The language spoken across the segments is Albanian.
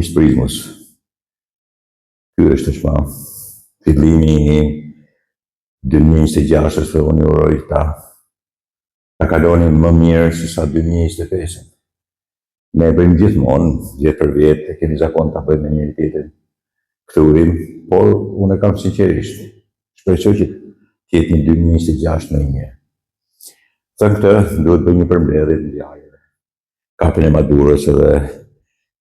Misht Prizmus. Ky është shma fillimi i 2026 dhe unë uroj ta kaloni më mirë se sa 2025. Ne bëjmë gjithmonë, vjet për vjet, e keni zakon ta bëjmë me njëri tjetrin këtë urim, por unë e kam sinqerisht. Shpresoj që t'jetë një 2026 më i mirë. Thënë këtë, duhet bëjmë një përmbledhje të ngjarjeve. Kapjen e Maduros edhe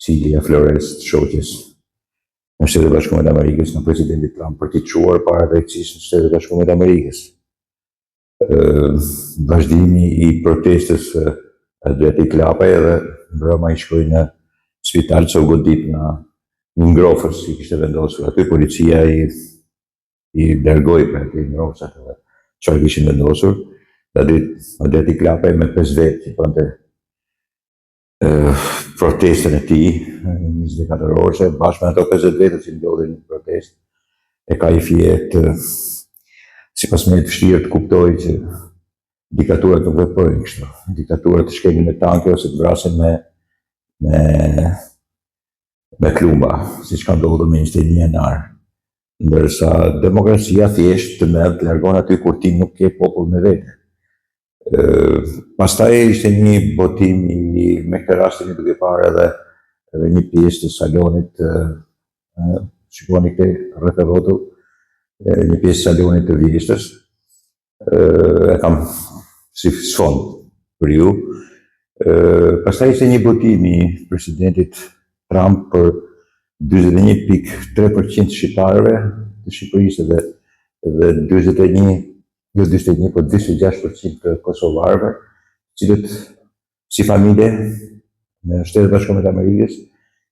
Cilia Flores të shoqes në Shtetet e Bashkuara të Amerikës, në presidentit Trump për t'i çuar para drejtësisë në Shtetet e Bashkuara të Amerikës. Vazhdimi i protestës Deti Klapaj edhe mbrëma i shkoi në spital që u godit në një ngrofës i kishte vendosur. Aty policia i largoi për aty ngrofësat edhe çfarë kishin vendosur. Deti Klapaj me 5 vetë që bënte protestën e tij 24 orëshe, bashkë me ato 50 vetët që ndodhin në protestë, e ka i fjet sipas me të vështirë të kuptoj që diktaturat nuk veprojnë kështu. Diktaturat të shkelin me tanke ose të vrasin me klumba, siç ka ndodhur me 21 janar. Ndërsa demokracia thjesht të merr të largon aty kur ti nuk ke popull me vete. Pastaj ishte një botim me këtë rastin duke parë edhe një pjesë të salonit, shikoni këtë rreth e rrotull, një pjesë salonit të vjeshtës, e kam si sfond për ju. Pastaj ishte një botim i presidentit Trump për 41.3% shqiptarëve të Shqipërisë dhe 26% të kosovarëve, cilët si familje në Shtetet e Bashkuara të Amerikës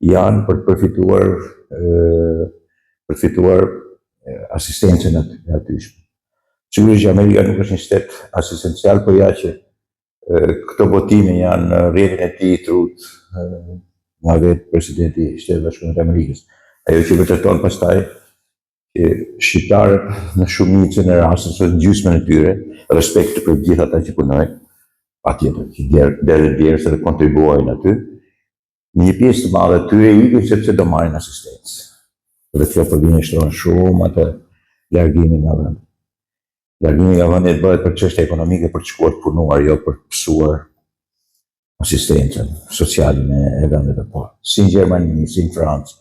janë për të përfituar asistencën e atyshme. Sigurisht që Amerika nuk është një shtet asistencial, por ja që këto botime janë në rrjetin e tij trut nga vetë presidenti i Shtetit Bashkuar të Amerikës. Ajo që vërteton pastaj që shqiptarët në shumicën e rasteve ose në gjysmën e tyre, respekt për gjithë ata që punojnë, patjetër që deri djerës edhe kontribuojnë aty, një pjesë të madhe të tyre ikin sepse do marrin asistencë. Dhe kjo përgjigjështron shumë atë largimin nga vendi. Largimi nga vendi bëhet për çështje ekonomike, për të shkuar të punuar, jo për të pësuar asistencën sociale e vendeve të parë. Si në Gjermani, si në Francë,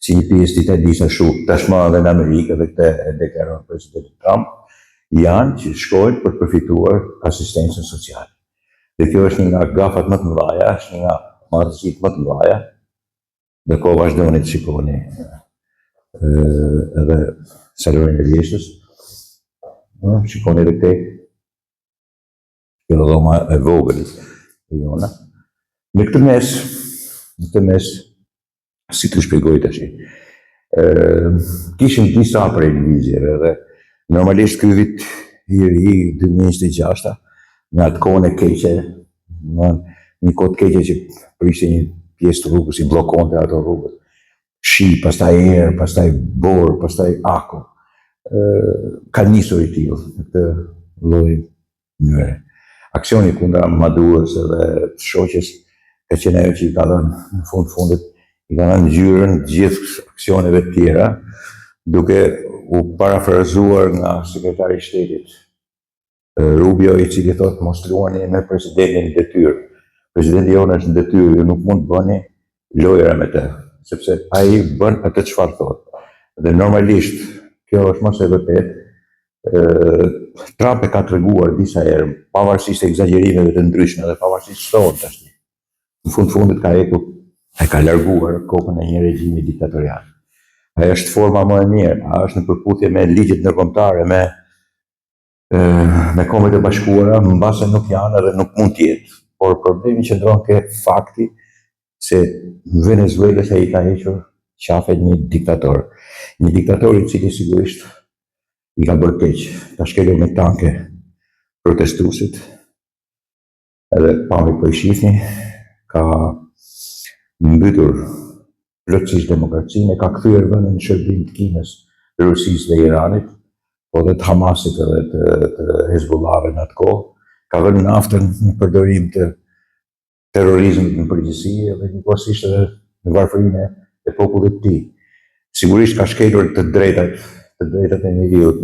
si një pjesë të Italisë ashtu, tashmë edhe në Amerikë, dhe këtë e deklaron presidenti Trump, janë që shkojnë për të përfituar asistencën sociale. Dhe kjo është një nga gafat më të mëdha, është një nga marrëdhëniet më të mëdha, dhe ko vazhdoni të shikoni edhe salonin e vjeshtës. Shikoni edhe këtej, kjo dhoma e vogël e jona. Në këtë mes, si të shpjegoj tash, kishim disa prej lëvizjeve dhe normalisht ky vit i ri 2026, në atë kohën e keqe, në një kohë të keqe që prishte një pjesë të rrugës, i bllokonte ato rrugët. Shi, pastaj erë, pastaj borë, pastaj ako. Ka nisur i tillë në këtë lloj mënyre. Aksioni kundra Maduros edhe të shoqes ka qenë ajo që i ka dhënë në fundit, i ka dhënë ngjyrën gjithë aksioneve të tjera, duke u parafrazuar nga sekretari i shtetit Rubio, i cili thotë mos luani me presidentin në detyrë. Presidenti jonë është në detyrë, ju nuk mund të bëni lojra me të, sepse ai bën atë çfarë thotë. Dhe normalisht kjo është mos e vërtetë. Trump e ka treguar disa herë, pavarësisht e egzagerimeve të ndryshme dhe pavarësisht thonë tash. Në fundit ka ekur, e ka larguar kokën e një regjimi diktatorial. Ajo është forma më e mirë, është në përputhje me ligjet ndërkombëtare, me Kombet e Bashkuara, mbase nuk janë edhe nuk mund të jetë. Por problemi qëndron ke fakti se Venezuelës ai ka hequr qafet një diktator. Një diktator i cili sigurisht i ka bërë keq, ka shkelur me tanke protestuesit, edhe pami po i shihni, ka mbytur plotësisht demokracinë, ka kthyer vendin në shërbim të Kinës, Rusisë dhe Iranit, po dhe të Hamasit edhe të Hezbollahve në atë kohë, ka vënë naftën në përdorim të terrorizmit në përgjithësi, edhe njëkohësisht edhe në varfërinë e popullit të tij. Sigurisht ka shkelur të drejtat e njeriut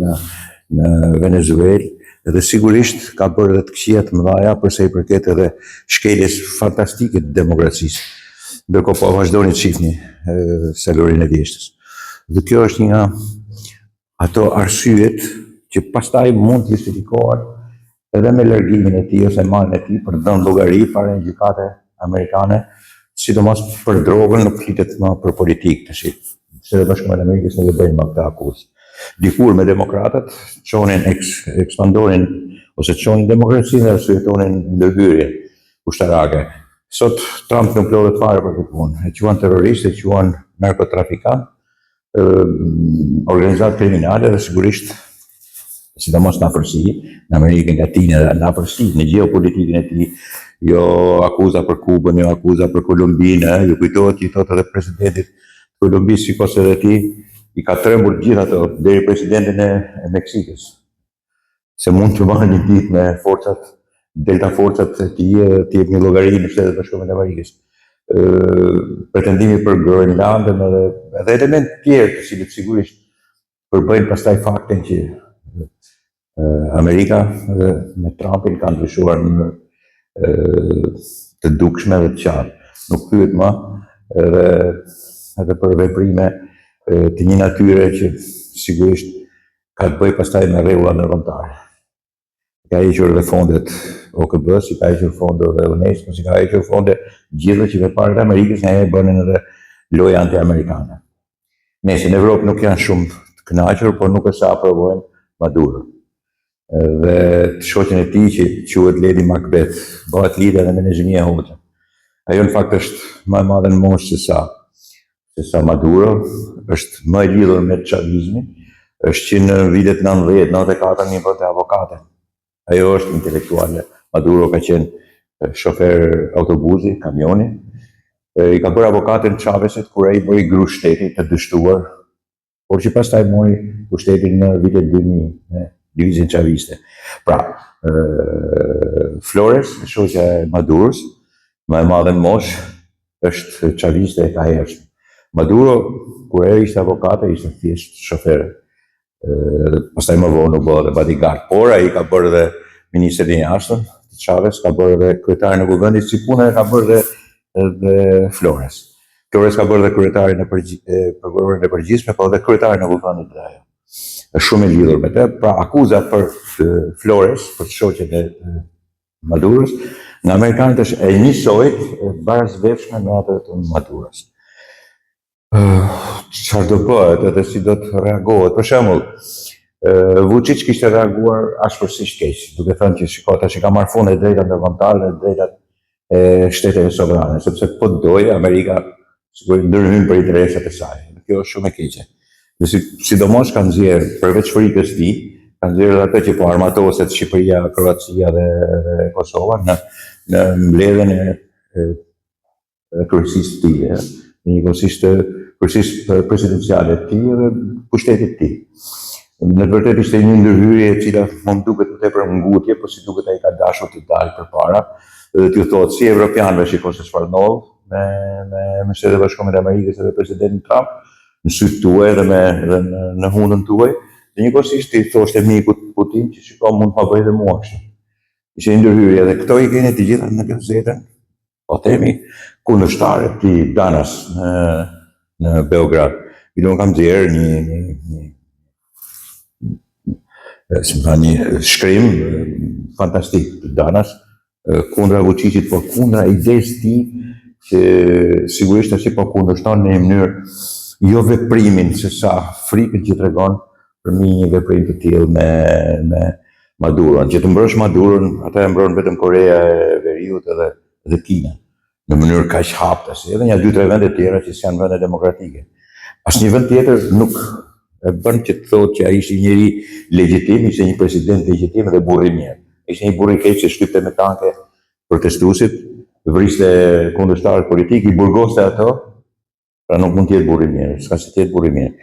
në Venezuelë, dhe sigurisht ka bërë edhe të këqija të mëdha për sa i përket edhe shkeljes fantastike të demokracisë. Ndërkohë po vazhdoni të shihni Salorin e Vjeshtës. Dhe kjo është një nga ato arsyet që pastaj mund të justifikohet edhe me largimin e tij ose marrjen e tij për të dhënë llogari para një gjykate amerikane, sidomos për drogën, nuk flitet më për politikë tash. Se Bashkimet e Amerikës nuk e bëjnë më këtë akuzë. Dikur me demokratët ekspandonin ose çonin demokracinë dhe arsyetonin ndërhyrjen ushtarake. Sot Trump nuk lodhet fare për këtë punë. E quan terrorist, e quan narkotrafikant, organizatë kriminale dhe sigurisht, sidomos në afërsi, në Amerikën Latine dhe në afërsi, në geopolitikën e tij, jo akuza për Kubën, jo akuza për Kolumbinë, ju kujtohet që i thotë edhe presidentit Kolumbisë sipas edhe ti, i ka trembur gjithë ato, deri presidentin e Meksikës. Se mund të marrë një ditë me forcat, delta forcat të tij, të jep një llogari në Shtetet Bashkuara të Amerikës. Pretendimi për Groenlandën edhe element tjerë, të cilët sigurisht përbëjnë pastaj faktin që Amerika me Trumpin ka ndryshuar në të dukshme dhe të qartë. Nuk pyet më edhe për veprime të një natyre që sigurisht ka të bëjë pastaj me rregulla ndërkombëtare. Ka hequr edhe fondet OKB-s, si ka hequr fondet edhe UNESCO, si ka hequr fondet gjithë që veprimtarët e Amerikës nga bënin edhe loja anti-amerikane. Nëse në Evropë nuk janë shumë të kënaqur, por nuk është se aprovojnë Maduro. Dhe të shoqen e tij që quhet Lady Macbeth, bëhet lidhje edhe me Nezhimia Hoxha. Ajo në fakt është më e madhe në moshë se sa Maduro, është më e lidhur me çavizmin, është që në vitet 90-94 një bëte avokate. Ajo është intelektuale. Maduro ka qenë shofer autobusi, kamioni, i ka bërë avokatën Chavezit kur ai bëri gru shtetit të dështuar, por që pastaj mori pushtetin në vitet 2000, divizin chaviste. Pra, Flores, shoqja e Maduros, më e madhe në moshë, është chaviste e ka hershme. Maduro, kur ishte avokate, ishte thjesht shofer. Pastaj më vonë u bë edhe bodyguard, por ai ka bërë edhe ministrin e jashtëm, Chavez, ka bërë edhe kryetarin e kuvendit, si puna e ka bërë edhe Flores. Flores ka bërë edhe kryetarin e prokurorin e përgjithshme, po edhe kryetarin e kuvendit dhe ajo. Është shumë e lidhur me të, pra akuza për Flores, për shoqen e Maduros, nga amerikanët është e njësojt barazveshme me atë të Maduros. Çfarë do bëhet edhe si do të reagohet? Për shembull, Vučić kishte reaguar ashpërsisht keq, duke thënë që shiko tash ka marrë fund e drejtat ndërkombëtare dhe drejtat e shteteve sovrane, sepse po dojë Amerika sigurisht ndërhyn për interesat e saj. Kjo është shumë e keqe. Dhe sidomos kanë nxjerrë përveç frikës tij, kanë nxjerrë atë që po armatoset Shqipëria, Kroacia dhe Kosova në mbledhjen e kryesisë të tij, njëkohësisht kryesisë presidenciale të tij dhe pushtetit të tij. Në të vërtetë ishte një ndërhyrje e cila mund duket më tepër ngutje, por si duket ai ka dashur të dalë përpara dhe t'ju thotë si evropianëve shiko se çfarë ndodh me Shtetet Bashkuara të Amerikës dhe presidentin Trump në sytë tuaj dhe në hundën tuaj. Dhe njëkohësisht i thoshte mikut Putin që shiko mund ta bëj edhe mua kështu. Ishte një ndërhyrje dhe këto i keni të gjitha në gazetën, po themi kundërshtarët të Danas në Beograd. I do kam nxjerrë një shkrim fantastik të Danas kundra Vučićit, por kundra idesë tij që sigurisht është po kundërshton në një mënyrë jo veprimin, se sa frikën që tregon për një veprim të tillë me Maduron. Që të mbrosh Maduron, ata e mbron vetëm Korea e Veriut edhe Kina në mënyrë kaq haptase, edhe një 2-3 vende tjera që janë vende demokratike. Asnjë vend tjetër nuk e bën që të thotë që ai ishte një njeri legjitim, ishte një president legjitim dhe burr i mirë. Ishte një burr i keq që shtypte me tanke protestuesit, vriste kundërshtarët politik, i burgoste ato, pra nuk mund të jetë burr i mirë, s'ka se të jetë burr i mirë.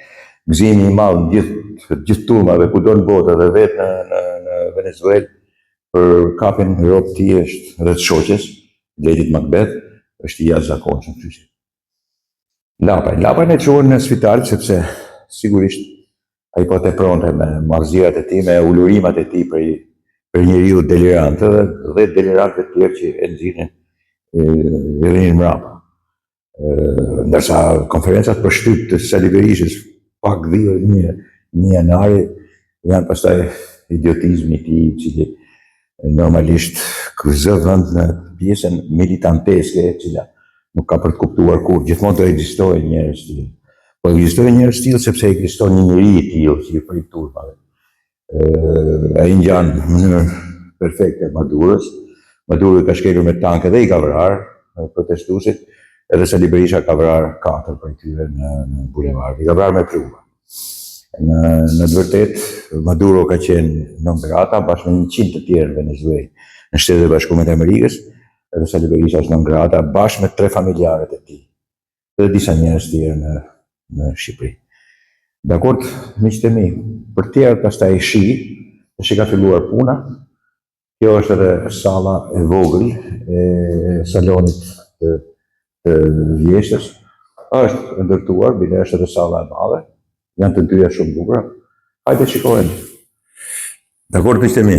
Gëzimi i madh gjithë turmave kudo në botë dhe vetë në Venezuelë për kapin e Europë të tij është edhe të shoqes, Lady Macbeth, është i jashtëzakonshëm. Lapajn e quhen në spital sepse sigurisht ai po tepronte me marrëzirat e tij, me ulurimat e tij për njeriu delirant dhe delirantë të tjerë që e nxirrin rinin mbrapa. Ndërsa konferencat për shtyp të Sali Berishës pak dhjo 1 janari janë pastaj idiotizmi i tij, i cili normalisht zë vend në pjesën militanteske e cila nuk ka për të kuptuar kur, gjithmonë do ekzistojë njerëz të tillë. Po ekzistojnë njerëz të tillë sepse ekziston një njeri i tillë që i prej turpave. Ai ngjan në mënyrë perfekte Madurës. Maduro ka shkelur me tanke dhe i ka vrarë protestuesit, edhe Sali Berisha ka vrarë 4 prej tyre në bulevard. I ka vrarë me pluva. Në të vërtet, Maduro ka qenë non grata bashkë me 100 të tjerë në Venezuelë, në Shtetet e Bashkuara të Amerikës, edhe Sali Berisha është non grata bashkë me 3 familjarët e tij, dhe disa njerëz tjerë në Shqipëri. Dakord, miqtë e mi, për tjerë pastaj shi ka filluar puna. Kjo është edhe salla e vogël e salonit të vjeshtës. Është ndërtuar, bile është edhe salla e madhe. Janë të dyja shumë bukura. Hajde shikojmë. Dakord, miqtë e mi.